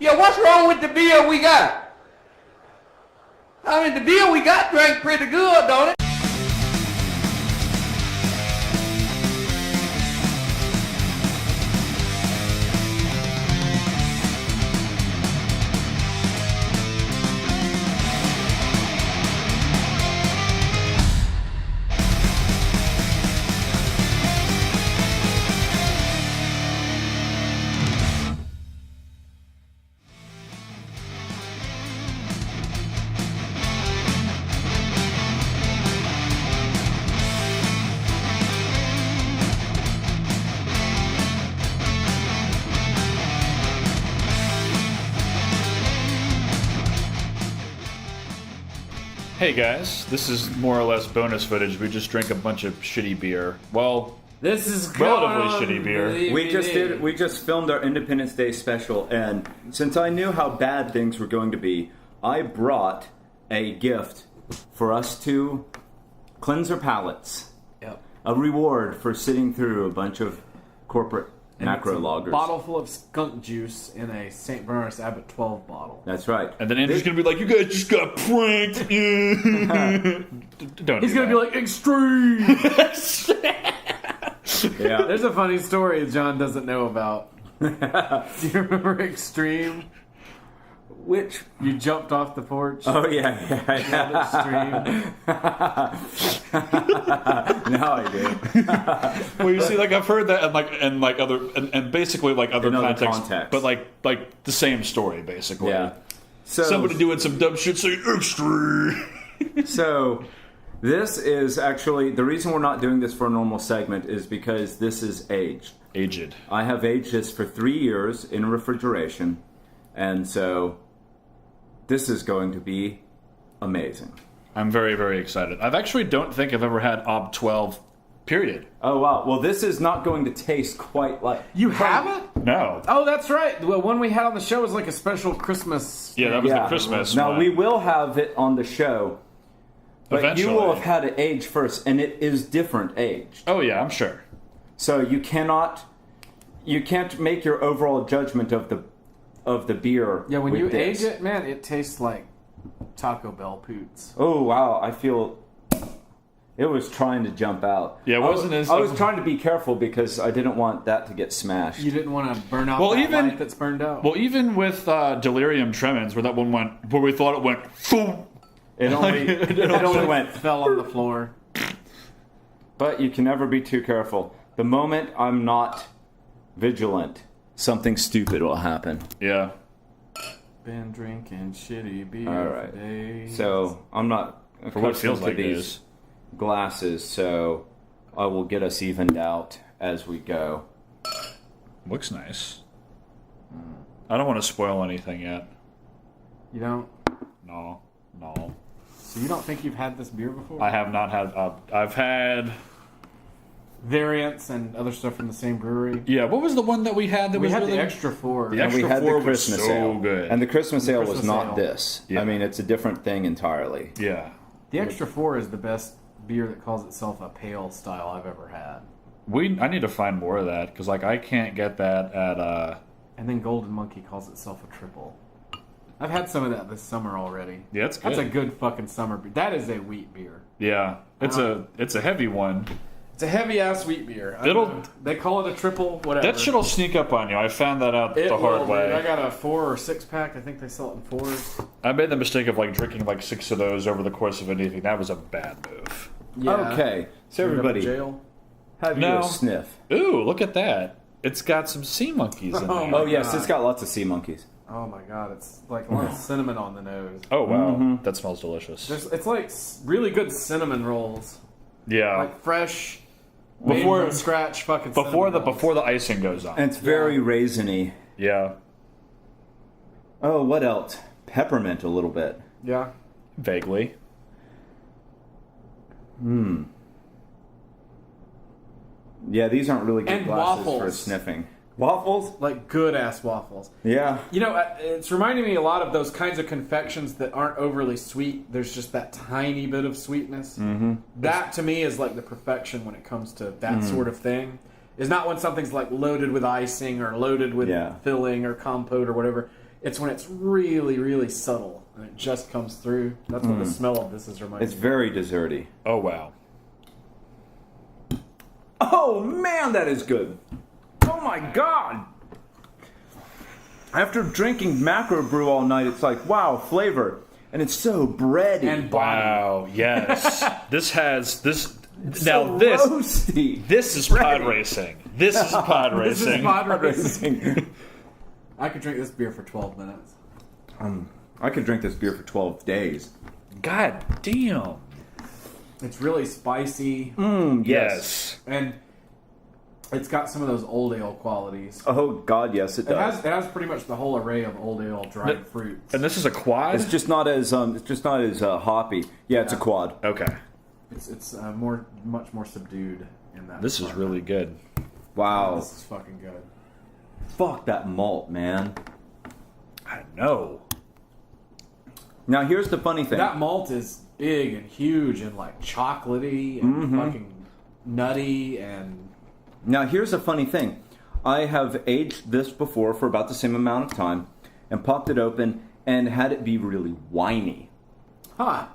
Yeah, what's wrong with the beer we got? I mean, the beer we got drank pretty good, don't it? Hey guys, this is more or less bonus footage. We just drank a bunch of shitty beer. Well, this is relatively shitty beer. We just filmed our Independence Day special, and since I knew how bad things were going to be, I brought a gift for us to cleanse our palates. Yep. A reward for sitting through a bunch of corporate macro loggers. Bottle full of skunk juice in a St. Bernardus Abt 12 bottle. That's right. And then Andrew's gonna be like, "You guys just got pranked." Don't. He's gonna be like, extreme. Yeah. There's a funny story John doesn't know about. Do you remember extreme? Which? You jumped off the porch. Oh yeah. Extreme. Now I do. Well, you see, like I've heard that and other and basically like other In other contexts, contexts. but like the same story basically. Yeah. So Somebody doing some dumb shit saying extreme. So, this is actually the reason we're not doing this for a normal segment is because this is aged. Aged. I have aged this for 3 years in refrigeration, and so this is going to be amazing. I'm very, very excited. I've actually don't think I've ever had Ob 12, period. Oh wow! Well, this is not going to taste quite like. You haven't? No. Oh, that's right. The one we had on the show was like a special Christmas. Yeah, that was the Christmas Now one. we will have it on the show, but Eventually. you will have had it aged first, and it is different aged. Oh yeah, I'm sure. So you can't make your overall judgment of the beer. Yeah, when with you this. age it, man, it tastes like Taco Bell poots. Oh wow! I feel it was trying to jump out. Yeah, it wasn't as. I was trying to be careful because I didn't want that to get smashed. You didn't want to burn out that light that's burned out. Well, even with Delirium Tremens, where that one went, where we thought it went, boom. It only went. fell on the floor. But you can never be too careful. The moment I'm not vigilant, something stupid will happen. Yeah. Been drinking shitty beer All right. for days. So I'm not For what it feels accustomed to like it these is. glasses, so I will get us evened out as we go. Looks nice. I don't want to spoil anything yet. You don't? No. So you don't think you've had this beer before? I have not had. I've had. Variants and other stuff from the same brewery. Yeah, what was the one that we had that We was had really the extra four. The And we Extra had four the was Christmas so ale. good. And the Christmas ale was Christmas not ale. this. Yeah. I mean, it's a different thing entirely. Yeah. The extra four is the best beer that calls itself a pale style I've ever had. I need to find more of that because like I can't get that at. And then Golden Monkey calls itself a triple. I've had some of that this summer already. Yeah, it's good. That's a good fucking summer beer. That is a wheat beer. Yeah, it's a heavy one. It's a heavy ass wheat beer. They call it a triple, whatever. That shit'll sneak up on you. I found that out It the hard will, way. dude. I got a 4 or 6 pack. I think they sell it in 4s. I made the mistake of like drinking like 6 of those over the course of an evening. That was a bad move. Yeah. Okay, so Ended up in everybody, jail. have you No. a sniff. Ooh, look at that! It's got some sea monkeys in Oh, there. my Oh yes, God. it's got lots of sea monkeys. Oh my god, it's like a lot of cinnamon on the nose. Oh wow, that smells delicious. It's like really good cinnamon rolls, Yeah, like fresh, Before- made from scratch fucking. before cinnamon rolls. the icing goes on. And it's very raisiny. Yeah, Oh, what else? Peppermint a little bit. Yeah. vaguely. Yeah, these aren't really good And glasses for waffles. sniffing. Waffles? Like good ass waffles. Yeah. You know, it's reminding me a lot of those kinds of confections that aren't overly sweet. There's just that tiny bit of sweetness. Mm-hmm. That to me is like the perfection when it comes to that sort of thing. Is not when something's like loaded with icing or loaded with filling or compote or whatever. It's when it's really, really subtle and it just comes through. That's what the smell of this is reminding It's me. very desserty. Oh wow. Oh man, that is good. Oh my god. After drinking macro brew all night, it's like, wow, flavor. And it's so bready. And body. Wow. Yes. This has this. so Now this. roasty. This is pod racing. This is pod This is racing. pod racing. I could drink this beer for 12 minutes. I could drink this beer for 12 days. God damn. It's really spicy, Yes. and it's got some of those old ale qualities. Oh god, yes, it does. It has pretty much the whole array of old ale dried fruits. And this is a quad. It's just not as hoppy. Yeah, it's a quad. Okay. It's much more subdued in that. This is department. really good. Wow. This is fucking good. Fuck that malt, man. I know. Now here's the funny thing. That malt is big and huge and like chocolatey and fucking nutty and Now here's the funny thing. I have aged this before for about the same amount of time and popped it open and had it be really whiny. huh.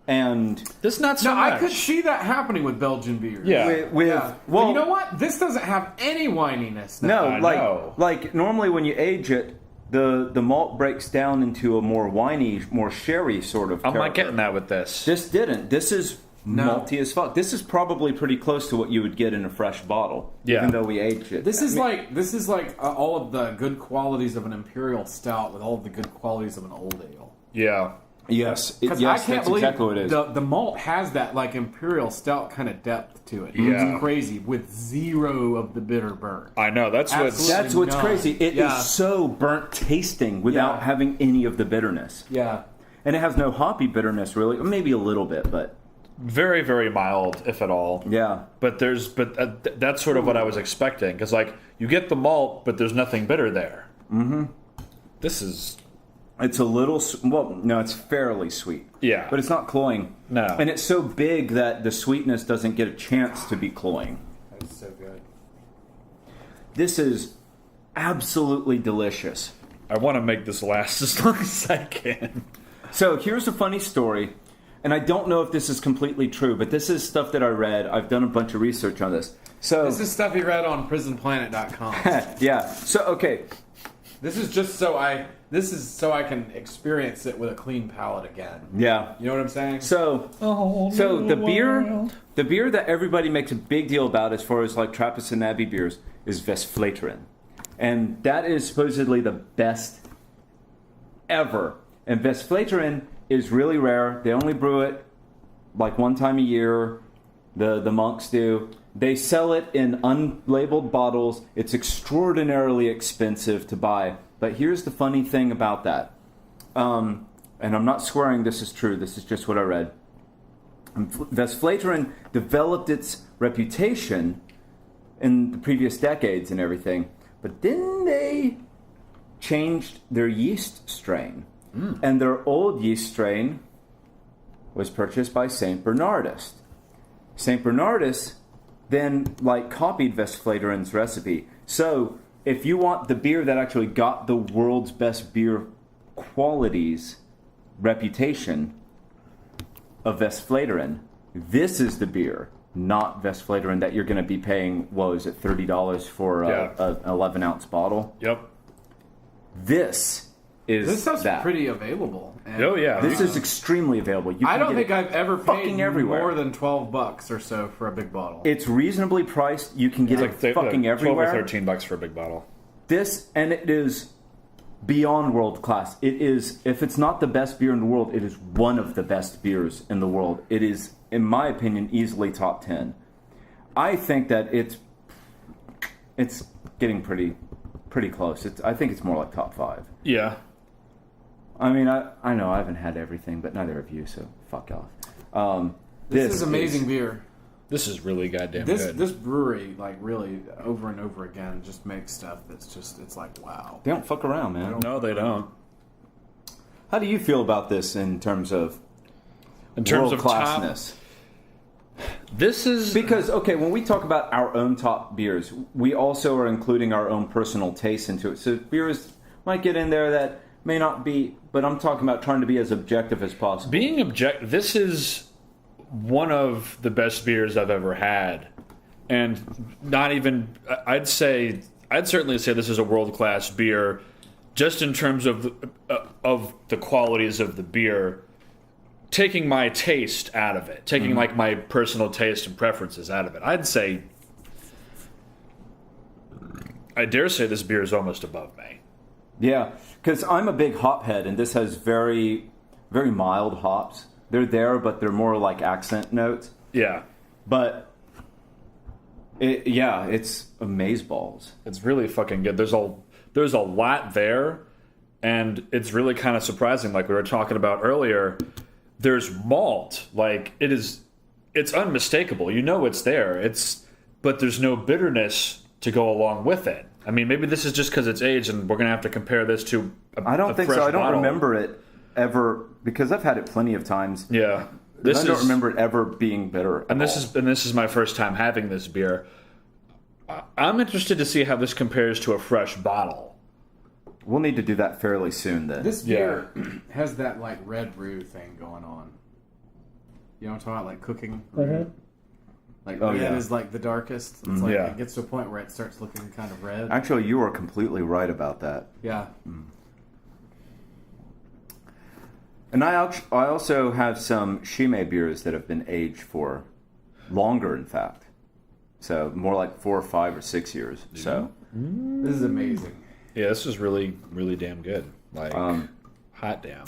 And this not so Now much. I could see that happening with Belgian beers. Yeah. Yeah. Well, But you know what? This doesn't have any whininess. No, I like know. like normally when you age it, the malt breaks down into a more winey, more sherry sort of I'm not character. getting that with this. This didn't. This is No. malty as fuck. This is probably pretty close to what you would get in a fresh bottle. Yeah. Even though we aged it. This is like all of the good qualities of an imperial stout with all of the good qualities of an old ale. Yeah. Yes. Because yes, I can't that's believe exactly what it is. the malt has that like imperial stout kind of depth to it. Yeah. It's crazy with zero of the bitter burn. I know. That's what's. Absolutely. That's what's none. crazy. It is Yeah. so burnt tasting without Yeah. having any of the bitterness. Yeah. And it has no hoppy bitterness really. Maybe a little bit, but Very, very mild, if at all. yeah. But that's sort of what I was expecting, because like you get the malt, but there's nothing bitter there. Mm-hmm. This is It's a little, no, it's fairly sweet. Yeah. But it's not cloying. No. And it's so big that the sweetness doesn't get a chance to be cloying. That's so good. This is absolutely delicious. I want to make this last as long as I can. So here's a funny story, and I don't know if this is completely true, but this is stuff that I read. I've done a bunch of research on this. So This is stuff he read on prisonplanet.com. yeah. So okay. This is just so I can experience it with a clean palate again. Yeah. You know what I'm saying? So the beer that everybody makes a big deal about as far as like Trappist and Abbey beers is Vesflateren. And that is supposedly the best ever. And Vesflateren is really rare. They only brew it like one time a year. The monks do. They sell it in unlabeled bottles. It's extraordinarily expensive to buy. But here's the funny thing about that. And I'm not swearing this is true. This is just what I read. Vesflateren developed its reputation in the previous decades and everything. But then they changed their yeast strain. And their old yeast strain was purchased by St. Bernardus. St. Bernardus then copied Vesflateren's recipe. So if you want the beer that actually got the world's best beer qualities reputation of Vesflateren, this is the beer, not Vesflateren, that you're going to be paying, what is it, $30 for Yeah. an 11-ounce bottle. Yep. This is This stuff's that. pretty available. And Oh yeah. This is extremely available. You I can don't get think it I've ever fucking paid everywhere. more than $12 or so for a big bottle. It's reasonably priced. You can get It's it fucking 12 everywhere. or $13 for a big bottle. This, and it is beyond world class. It is, if it's not the best beer in the world, it is one of the best beers in the world. It is, in my opinion, easily top 10. I think that it's getting pretty close. I think it's more like top 5. Yeah. I mean, I know I haven't had everything, but neither of you, so fuck off. This is amazing beer. This is really goddamn This good. this brewery, really over and over again, just makes stuff that's it's like, wow. They don't fuck around, man. No, they don't. How do you feel about this in terms of In terms of top, world-classness? this is Because, okay, when we talk about our own top beers, we also are including our own personal taste into it. So beers might get in there that may not be, but I'm talking about trying to be as objective as possible. Being objective, this is one of the best beers I've ever had, and not even. I'd certainly say this is a world-class beer, just in terms of the qualities of the beer. Taking my taste out of it, taking like my personal taste and preferences out of it, I'd say, I dare say this beer is almost above me. Yeah, because I'm a big hop head, and this has very, very mild hops. They're there, but they're more like accent notes. Yeah. But, it's amazeballs. It's really fucking good. There's a lot there, and it's really kind of surprising. Like we were talking about earlier, there's malt. Like it's unmistakable. You know it's there. But there's no bitterness to go along with it. I mean, maybe this is just because it's aged, and we're gonna have to compare this to. I don't think so. I don't bottle. remember it ever because I've had it plenty of times. Yeah, I don't remember it ever being bitter. And this is my first time having this beer. I'm interested to see how this compares to a fresh bottle. We'll need to do that fairly soon then. This beer has that like red roux thing going on. You know what I'm talking about? Like cooking roux? Like red is like the darkest. It's like it gets to a point where it starts looking kind of red. Actually, you are completely right about that. Yeah. And I also have some Shime beers that have been aged for longer, in fact. So more like 4 or 5 or 6 years. So This is amazing. Yeah, this is really, really damn good. Like, hot damn.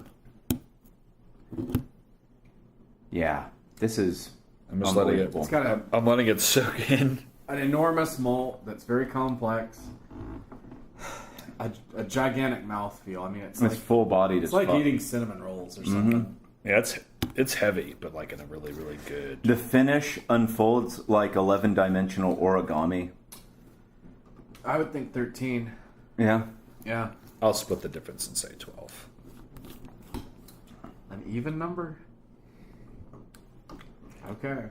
Yeah, this is I'm just letting it. It's got I'm letting it soak in. an enormous malt that's very complex. A gigantic mouthfeel. I mean, it's like full bodied. it's like eating cinnamon rolls or something. Yeah, it's heavy, but like in a really, really good. The finish unfolds like 11-dimensional origami. I would think 13. Yeah. Yeah. I'll split the difference and say 12. An even number? Okay.